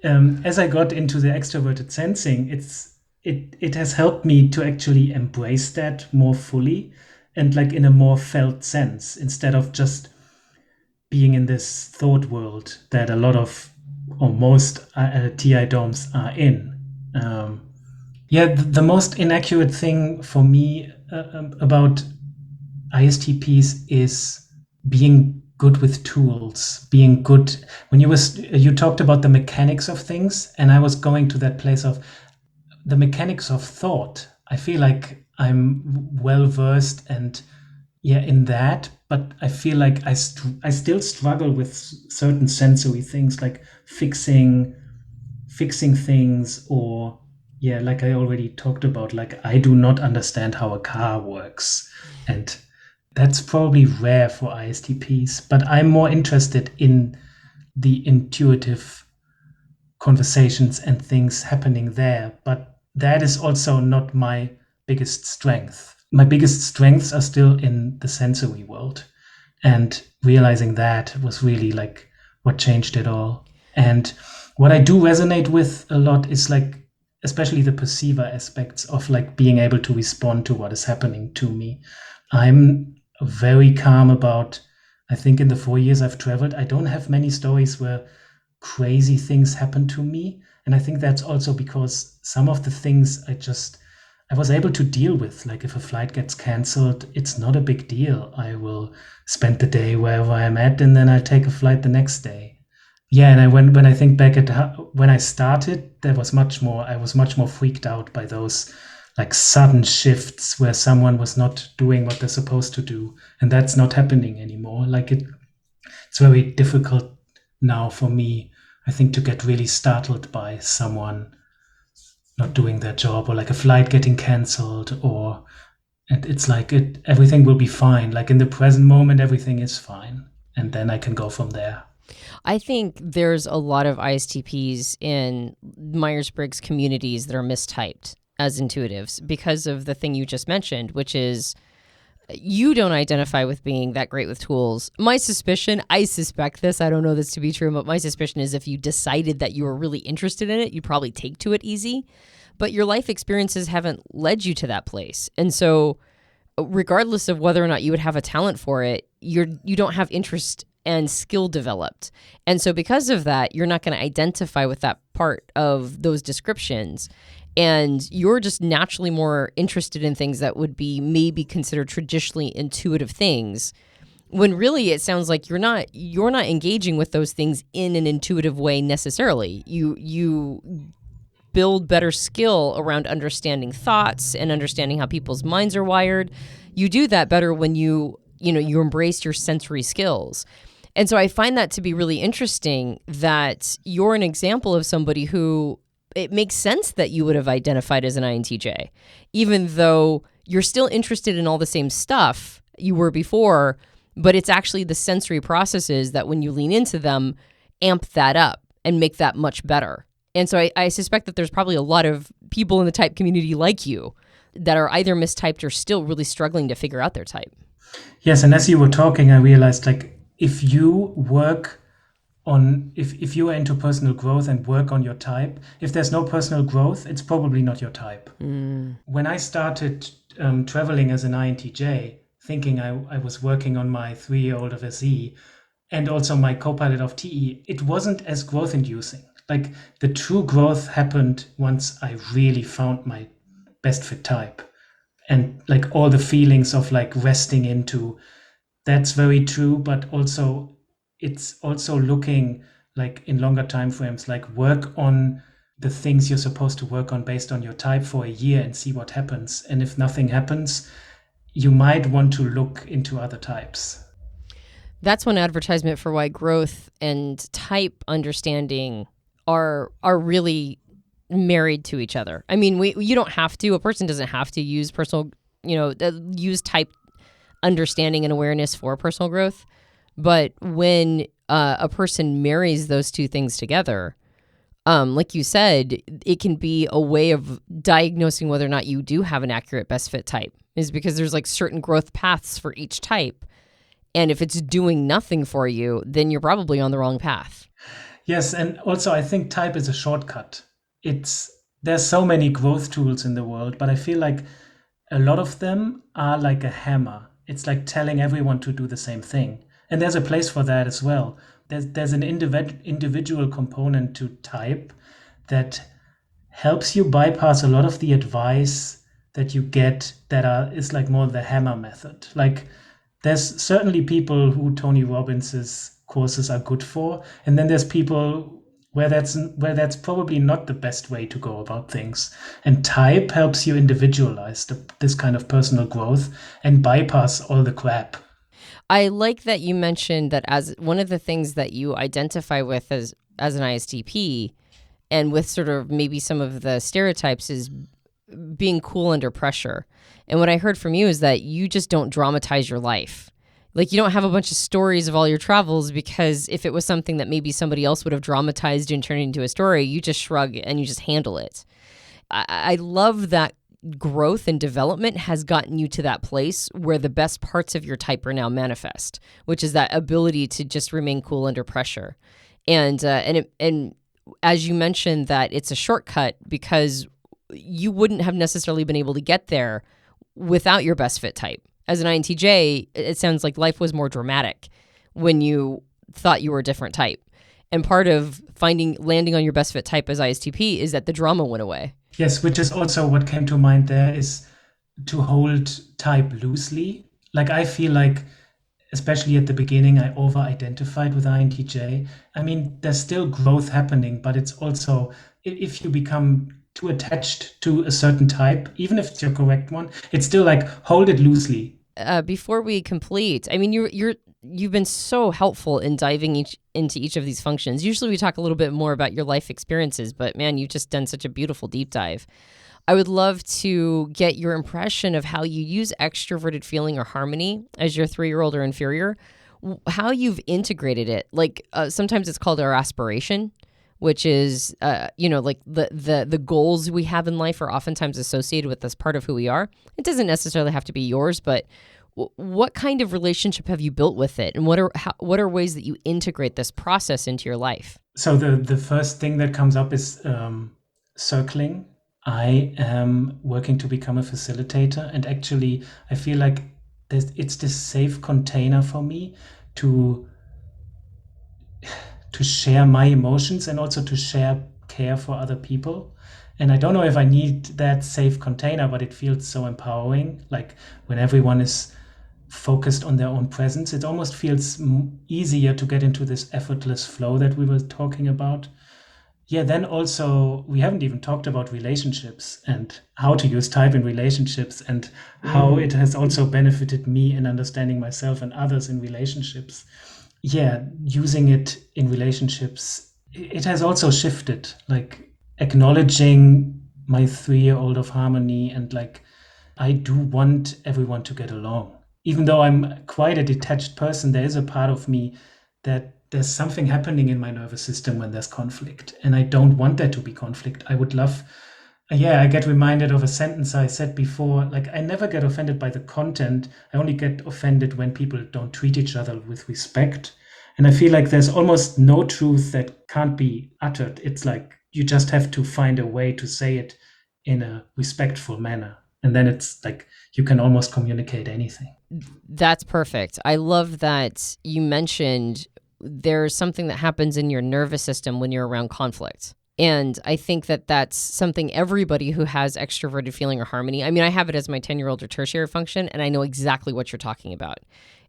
as I got into the extroverted sensing, it has helped me to actually embrace that more fully and like in a more felt sense instead of just being in this thought world that a lot of or most TI DOMs are in. Yeah, the most inaccurate thing for me about ISTPs is being good with tools, being good. When you talked about the mechanics of things, and I was going to that place of the mechanics of thought. I feel like I'm well versed and yeah in that, but I feel like I still struggle with certain sensory things like fixing things or yeah, like I already talked about, like I do not understand how a car works. And that's probably rare for ISTPs, but I'm more interested in the intuitive conversations and things happening there. But that is also not my biggest strength. My biggest strengths are still in the sensory world. And realizing that was really like what changed it all. And what I do resonate with a lot is like, especially the perceiver aspects of like being able to respond to what is happening to me. I'm very calm about, I think in the 4 years I've traveled, I don't have many stories where crazy things happen to me. And I think that's also because some of the things I was able to deal with. Like if a flight gets canceled, it's not a big deal. I will spend the day wherever I'm at, and then I'll take a flight the next day. Yeah, and when I think back at when I started, I was much more freaked out by those like sudden shifts where someone was not doing what they're supposed to do, and that's not happening anymore. Like it's very difficult now for me, I think, to get really startled by someone not doing their job, or like a flight getting cancelled, or and it's like everything will be fine. Like in the present moment, everything is fine. And then I can go from there. I think there's a lot of ISTPs in Myers-Briggs communities that are mistyped as intuitives because of the thing you just mentioned, which is you don't identify with being that great with tools. My suspicion, I suspect this, I don't know this to be true, but my suspicion is if you decided that you were really interested in it, you'd probably take to it easy. But your life experiences haven't led you to that place. And so regardless of whether or not you would have a talent for it, you don't have interest and skill developed. And so because of that, you're not going to identify with that part of those descriptions. And you're just naturally more interested in things that would be maybe considered traditionally intuitive things, when really it sounds like you're not engaging with those things in an intuitive way necessarily. You build better skill around understanding thoughts and understanding how people's minds are wired. You do that better when you embrace your sensory skills. And so I find that to be really interesting that you're an example of somebody who it makes sense that you would have identified as an INTJ, even though you're still interested in all the same stuff you were before, but it's actually the sensory processes that when you lean into them, amp that up and make that much better. And so I suspect that there's probably a lot of people in the type community like you that are either mistyped or still really struggling to figure out their type. Yes, and as you were talking, I realized like if you work on, if you are into personal growth and work on your type, if there's no personal growth, it's probably not your type. When I started traveling as an INTJ, thinking I was working on my 3-year-old of SE and also my co-pilot of TE, it wasn't as growth inducing. Like the true growth happened once I really found my best fit type, and like all the feelings of like resting into, that's very true, but also it's also looking like in longer time frames, like work on the things you're supposed to work on based on your type for a year and see what happens. And if nothing happens, you might want to look into other types. That's one advertisement for why growth and type understanding are really married to each other. I mean, you don't have to. A person doesn't have to use use type understanding and awareness for personal growth. But when a person marries those two things together, like you said, it can be a way of diagnosing whether or not you do have an accurate best fit type, is because there's like certain growth paths for each type. And if it's doing nothing for you, then you're probably on the wrong path. Yes, and also I think type is a shortcut. There's so many growth tools in the world, but I feel like a lot of them are like a hammer. It's like telling everyone to do the same thing. And there's a place for that as well. There's an individual component to type that helps you bypass a lot of the advice that you get is like more the hammer method. Like there's certainly people who Tony Robbins's courses are good for, and then there's people where that's probably not the best way to go about things. And type helps you individualize this kind of personal growth and bypass all the crap. I like that you mentioned that as one of the things that you identify with as an ISTP, and with sort of maybe some of the stereotypes, is being cool under pressure. And what I heard from you is that you just don't dramatize your life. Like you don't have a bunch of stories of all your travels, because if it was something that maybe somebody else would have dramatized and turned into a story, you just shrug and you just handle it. I love that growth and development has gotten you to that place where the best parts of your type are now manifest, which is that ability to just remain cool under pressure. And as you mentioned, that it's a shortcut because you wouldn't have necessarily been able to get there without your best fit type. As an INTJ, it sounds like life was more dramatic when you thought you were a different type. And part of landing on your best fit type as ISTP is that the drama went away. Yes, which is also what came to mind there, is to hold type loosely. Like I feel like, especially at the beginning, I over-identified with INTJ. I mean, there's still growth happening, but it's also, if you become too attached to a certain type, even if it's your correct one, it's still like hold it loosely. Before we complete, I mean, you're you've been so helpful in diving into each of these functions. Usually we talk a little bit more about your life experiences, but man, you've just done such a beautiful deep dive. I would love to get your impression of how you use extroverted feeling or harmony as your 3-year-old or inferior, how you've integrated it. Like sometimes it's called our aspiration, which is, like the goals we have in life are oftentimes associated with this part of who we are. It doesn't necessarily have to be yours, but what kind of relationship have you built with it? And what are ways that you integrate this process into your life? So the first thing that comes up is circling. I am working to become a facilitator, and actually I feel like it's this safe container for me to share my emotions and also to share care for other people. And I don't know if I need that safe container, but it feels so empowering. Like when everyone is focused on their own presence, it almost feels easier to get into this effortless flow that we were talking about. Yeah, then also, we haven't even talked about relationships and how to use type in relationships and how it has also benefited me in understanding myself and others in relationships. Yeah, using it in relationships, it has also shifted, like acknowledging my 3-year-old of harmony, and like, I do want everyone to get along. Even though I'm quite a detached person, there is a part of me that there's something happening in my nervous system when there's conflict. And I don't want there to be conflict. I would love, I get reminded of a sentence I said before, like, I never get offended by the content. I only get offended when people don't treat each other with respect. And I feel like there's almost no truth that can't be uttered. It's like you just have to find a way to say it in a respectful manner. And then it's like you can almost communicate anything. That's perfect. I love that you mentioned there's something that happens in your nervous system when you're around conflict. And I think that that's something everybody who has extroverted feeling or harmony, I mean, I have it as my 10-year-old or tertiary function, and I know exactly what you're talking about.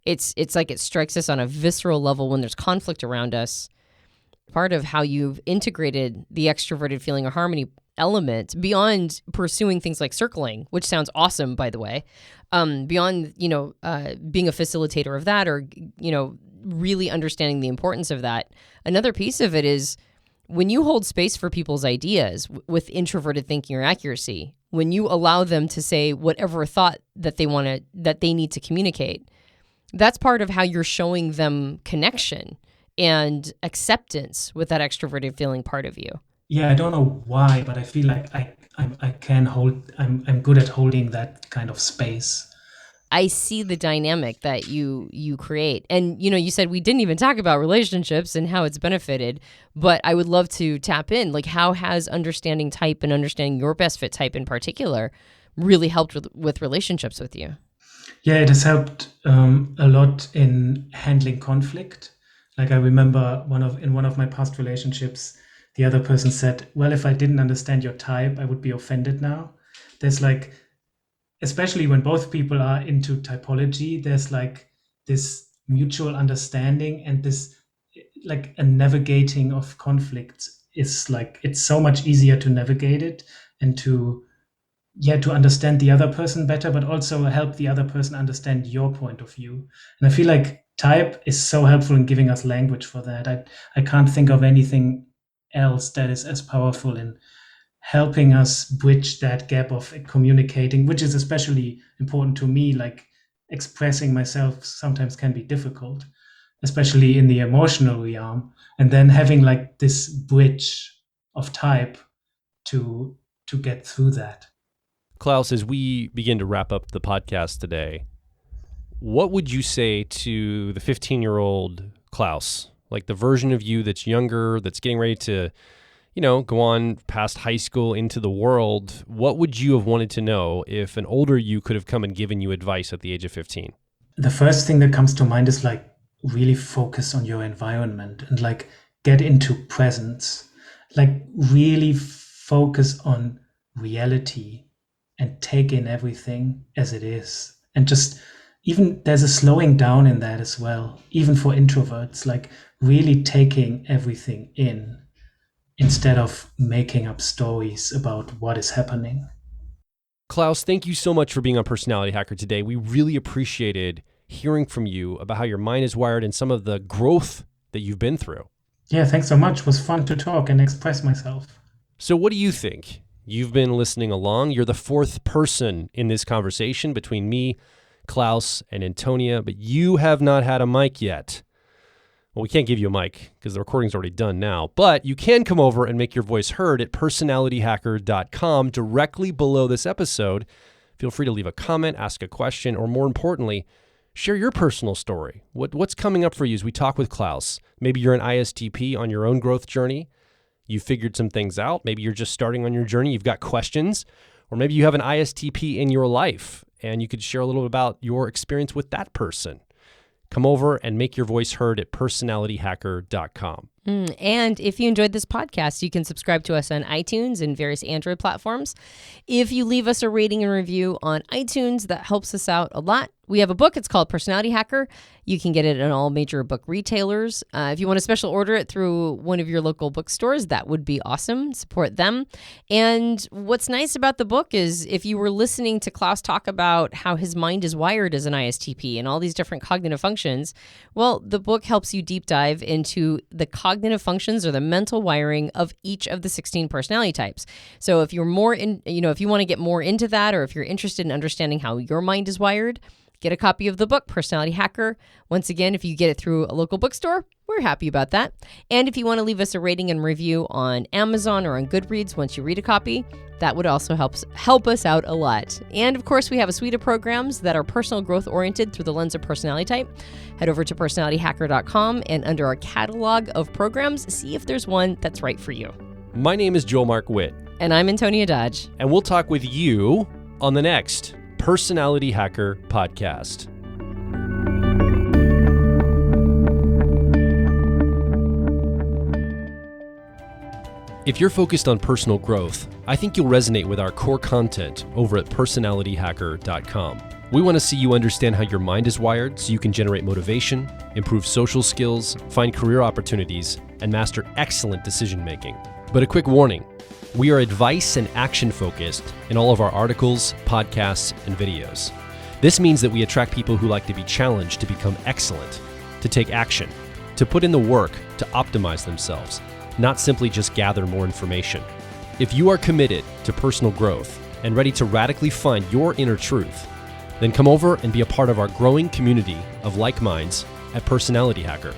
It's like it strikes us on a visceral level when there's conflict around us. Part of how you've integrated the extroverted feeling or harmony element beyond pursuing things like circling, which sounds awesome, by the way, beyond, being a facilitator of that or, really understanding the importance of that. Another piece of it is when you hold space for people's ideas with introverted thinking or accuracy, when you allow them to say whatever thought that they need to communicate, that's part of how you're showing them connection and acceptance with that extroverted feeling part of you. Yeah, I don't know why, but I feel like I'm good at holding that kind of space. I see the dynamic that you create. And, you said we didn't even talk about relationships and how it's benefited, but I would love to tap in. Like, how has understanding type and understanding your best fit type in particular really helped with relationships with you? Yeah, it has helped a lot in handling conflict. Like I remember in one of my past relationships, the other person said, well, if I didn't understand your type, I would be offended now. There's like, especially when both people are into typology, there's like this mutual understanding and this like a navigating of conflicts is like, it's so much easier to navigate it and to understand the other person better, but also help the other person understand your point of view. And I feel like type is so helpful in giving us language for that. I can't think of anything else that is as powerful in helping us bridge that gap of communicating, which is especially important to me. Like expressing myself sometimes can be difficult, especially in the emotional realm. And then having like this bridge of type to get through that. Klaus, as we begin to wrap up the podcast today, what would you say to the 15-year-old Klaus, like the version of you that's younger, that's getting ready to, go on past high school into the world? What would you have wanted to know if an older you could have come and given you advice at the age of 15? The first thing that comes to mind is like really focus on your environment and like get into presence, like really focus on reality and take in everything as it is. And just even there's a slowing down in that as well, even for introverts, like really taking everything in instead of making up stories about what is happening. Klaus, thank you so much for being on Personality Hacker today. We really appreciated hearing from you about how your mind is wired and some of the growth that you've been through. Yeah, thanks so much. It was fun to talk and express myself. So what do you think? You've been listening along. You're the fourth person in this conversation between me, Klaus, and Antonia, but you have not had a mic yet. Well, we can't give you a mic because the recording's already done now, but you can come over and make your voice heard at personalityhacker.com directly below this episode. Feel free to leave a comment, ask a question, or more importantly, share your personal story. What's coming up for you as we talk with Klaus? Maybe you're an ISTP on your own growth journey. You figured some things out. Maybe you're just starting on your journey. You've got questions. Or maybe you have an ISTP in your life and you could share a little about your experience with that person. Come over and make your voice heard at personalityhacker.com. And if you enjoyed this podcast, you can subscribe to us on iTunes and various Android platforms. If you leave us a rating and review on iTunes, that helps us out a lot. We have a book. It's called Personality Hacker. You can get it in all major book retailers. If you want to special order it through one of your local bookstores, that would be awesome. Support them. And what's nice about the book is if you were listening to Klaus talk about how his mind is wired as an ISTP and all these different cognitive functions, well, the book helps you deep dive into the cognitive functions or the mental wiring of each of the 16 personality types. So if you're more if you want to get more into that, or if you're interested in understanding how your mind is wired, get a copy of the book, Personality Hacker. Once again, if you get it through a local bookstore, we're happy about that. And if you want to leave us a rating and review on Amazon or on Goodreads once you read a copy, that would also help us out a lot. And of course, we have a suite of programs that are personal growth oriented through the lens of personality type. Head over to personalityhacker.com and under our catalog of programs, see if there's one that's right for you. My name is Joel Mark Witt. And I'm Antonia Dodge. And we'll talk with you on the next Personality Hacker podcast. If you're focused on personal growth, I think you'll resonate with our core content over at personalityhacker.com. We want to see you understand how your mind is wired so you can generate motivation, improve social skills, find career opportunities, and master excellent decision making. But a quick warning. We are advice and action focused in all of our articles, podcasts, and videos. This means that we attract people who like to be challenged to become excellent, to take action, to put in the work to optimize themselves, not simply just gather more information. If you are committed to personal growth and ready to radically find your inner truth, then come over and be a part of our growing community of like minds at Personality Hacker.